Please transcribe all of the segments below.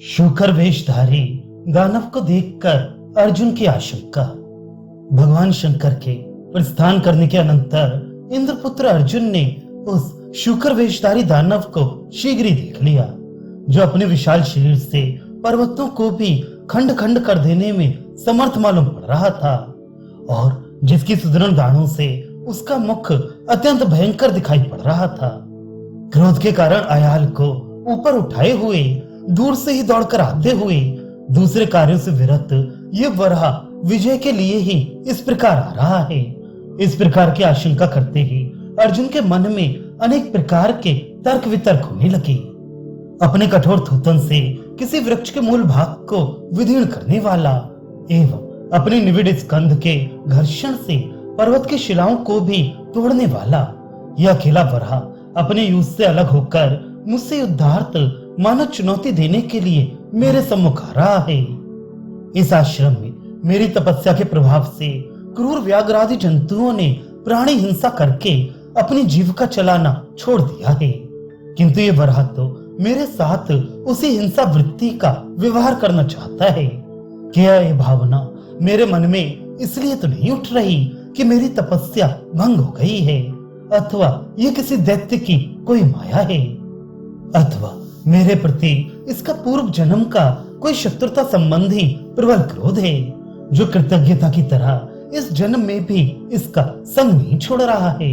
शूकर वेशधारी दानव को देखकर अर्जुन की आशंका। भगवान शंकर के प्रस्थान करने के अनंतर इंद्रपुत्र अर्जुन ने उस शूकर वेशधारी दानव को शीघ्र ही देख लिया, जो अपने विशाल शरीर से पर्वतों को भी खंड खंड कर देने में समर्थ मालूम पड़ रहा था और जिसकी सुदृढ़ दाढ़ों से उसका मुख अत्यंत भयंकर दिखाई पड़ रहा था। क्रोध के कारण अयाल को ऊपर उठाए हुए दूर से ही दौड़कर आते हुए दूसरे कार्यों से विरत ये वराह विजय के लिए ही इस प्रकार आ रहा है। इस प्रकार की आशंका करते ही अर्जुन के मन में अनेक प्रकार के तर्क वितर्क होने लगे। अपने कठोर थूथन से किसी वृक्ष के मूल भाग को विदीर्ण करने वाला एवं अपने निविड़ स्कंध के घर्षण से पर्वत की शिलाओं को भी तोड़ने वाला यह अकेला वराह अपने युद्ध से अलग होकर मुझसे युद्धार्थ मानो चुनौती देने के लिए मेरे सम्मुख आ रहा है। इस आश्रम में मेरी तपस्या के प्रभाव से क्रूर व्याघ्रादि जंतुओं ने प्राणी हिंसा करके अपनी जीविका चलाना छोड़ दिया है, किंतु ये वराह तो मेरे साथ उसी हिंसा वृत्ति का व्यवहार करना चाहता है। क्या ये भावना मेरे मन में इसलिए तो नहीं उठ रही कि मेरी तपस्या भंग हो गई है, अथवा ये किसी दैत्य की कोई माया है, अथवा मेरे प्रति इसका पूर्व जन्म का कोई शत्रुता संबंधी प्रबल क्रोध है, जो कृतज्ञता की तरह इस जन्म में भी इसका संग नहीं छोड़ रहा है।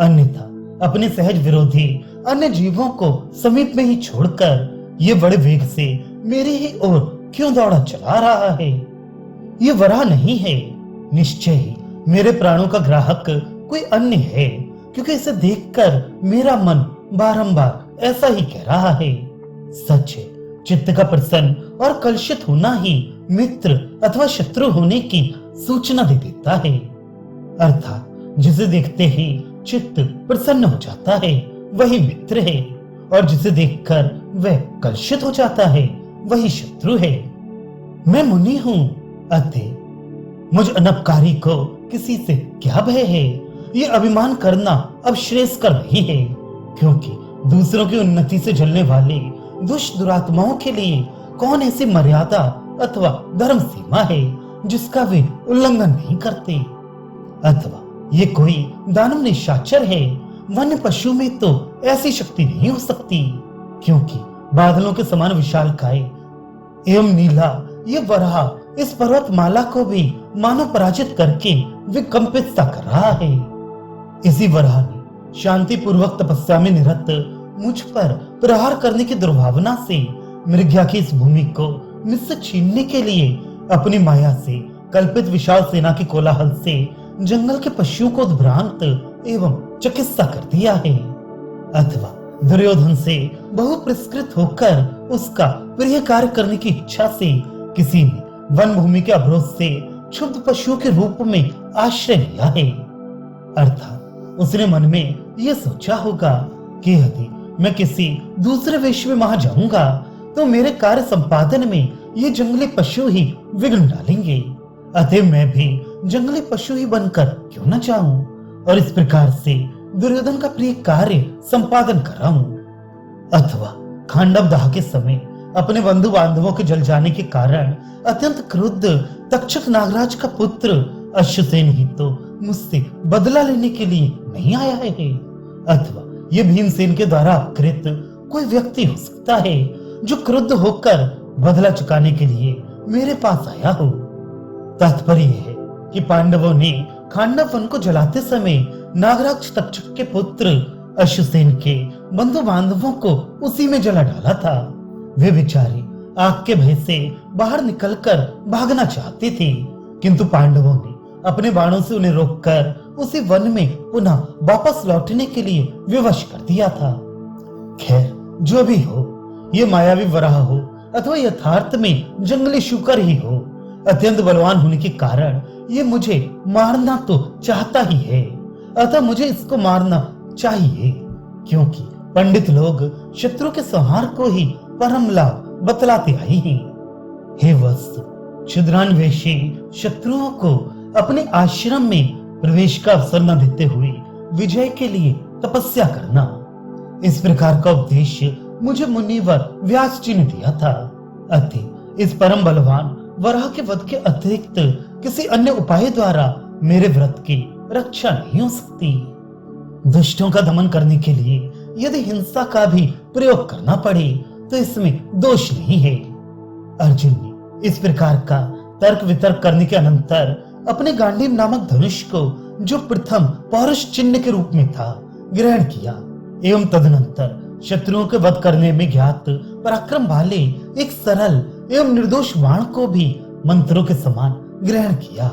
अन्यथा अपने सहज विरोधी अन्य जीवों को समीप में ही छोड़कर ये बड़े वेग से मेरी ही ओर क्यों दौड़ा चला रहा है। ये वराह नहीं है, निश्चय ही मेरे प्राणों का ग्राहक कोई अन्य है, क्योंकि इसे देखकर मेरा मन बारंबार ऐसा ही कह रहा है। सच है, चित्त का प्रसन्न और कलुषित होना ही मित्र अथवा शत्रु होने की सूचना दे देता है। अर्थात जिसे देखते ही चित्त प्रसन्न हो जाता है वही मित्र है, और जिसे देखकर वह कलुषित हो जाता है वही शत्रु है। मैं मुनि हूँ, अतः मुझ अनपकारी को किसी से क्या भय है। ये अभिमान करना अब श्रेयस्कर नहीं है, क्योंकि दूसरों की उन्नति से जलने वाले दुष्ट दुरात्माओं के लिए कौन ऐसी मर्यादा अथवा धर्म सीमा है जिसका वे उल्लंघन नहीं करते। अथवा ये कोई दानव निशाचर है। वन्य पशु में तो ऐसी शक्ति नहीं हो सकती, क्योंकि बादलों के समान विशालकाय एवं नीला ये वराह इस पर्वतमाला को भी मानो पराजित करके विकंपित सा कर रहा है। इसी वराह ने शांति पूर्वक तपस्या में निरत मुझ पर प्रहार करने की दुर्भावना से मृग्या की इस भूमि को मुझसे छीनने के लिए अपनी माया से कल्पित विशाल सेना की कोलाहल से जंगल के पशुओं को उद्भ्रांत एवं चिकित्सा कर दिया है। अथवा दुर्योधन से बहु पुरस्कृत होकर उसका प्रिय कार्य करने की इच्छा से किसी ने वन भूमि के अवरोध से क्षुब्ध पशुओं के रूप में आश्रय लिया है। अर्थात उसने मन में यह सोचा होगा कि यदि मैं किसी दूसरे वेश में वहां जाऊंगा तो मेरे कार्य संपादन में ये जंगली पशु ही विघ्न डालेंगे, अतः मैं भी जंगली पशु ही बनकर क्यों न जाऊं और इस प्रकार से दुर्योधन का प्रिय कार्य संपादन कराऊं। अथवा खांडव दाह के समय अपने बंधु बांधवों के जल जाने के कारण अत्यंत क्रुद्ध तक्षक नागराज का पुत्र अश्वसेन ही तो मुझसे बदला लेने के लिए नहीं आया है। अथवा ये भीमसेन के द्वारा अपकृत कोई व्यक्ति हो सकता है जो क्रुद्ध होकर बदला चुकाने के लिए मेरे पास आया हो। तात्पर्य है कि पांडवों ने खांडव वन को जलाते समय नागराज तक्षक के पुत्र अश्वसेन के बंधु बांधवों को उसी में जला डाला था। वे बेचारे आग के भय से बाहर निकलकर भागना चाहते थे, किंतु पांडवों ने अपने बाणों से उन्हें रोककर उसी वन में पुनः वापस लौटने के लिए विवश कर दिया था। खैर, जो भी हो, ये मायावी वराह हो अथवा यथार्थ में जंगली शूकर ही हो, अत्यंत बलवान होने के कारण ये मुझे मारना तो चाहता ही है। अतः मुझे इसको मारना चाहिए, क्योंकि पंडित लोग शत्रु के संहार को ही परम लाभ बतलाते आए हैं। हे वत्स, क्षुद्रान्वेषी शत्रुओं को अपने आश्रम में प्रवेश का अवसर न देते हुए विजय के लिए तपस्या करना, इस प्रकार का उपदेश मुझे मुनिवर व्यास जी ने दिया था। अतः इस परम बलवान वराह के वध के अतिरिक्त किसी अन्य उपाय द्वारा मेरे व्रत की रक्षा नहीं हो सकती। दुष्टों का दमन करने के लिए यदि हिंसा का भी प्रयोग करना पड़े तो इसमें दोष नहीं है। अर्जुन ने इस प्रकार का तर्क वितर्क करने के अनंतर अपने गांडीव नामक धनुष को, जो प्रथम पौरुष चिन्ह के रूप में था, ग्रहण किया एवं तदनंतर शत्रुओं के वध करने में ज्ञात पराक्रम वाले एक सरल एवं निर्दोष बाण को भी मंत्रों के समान ग्रहण किया।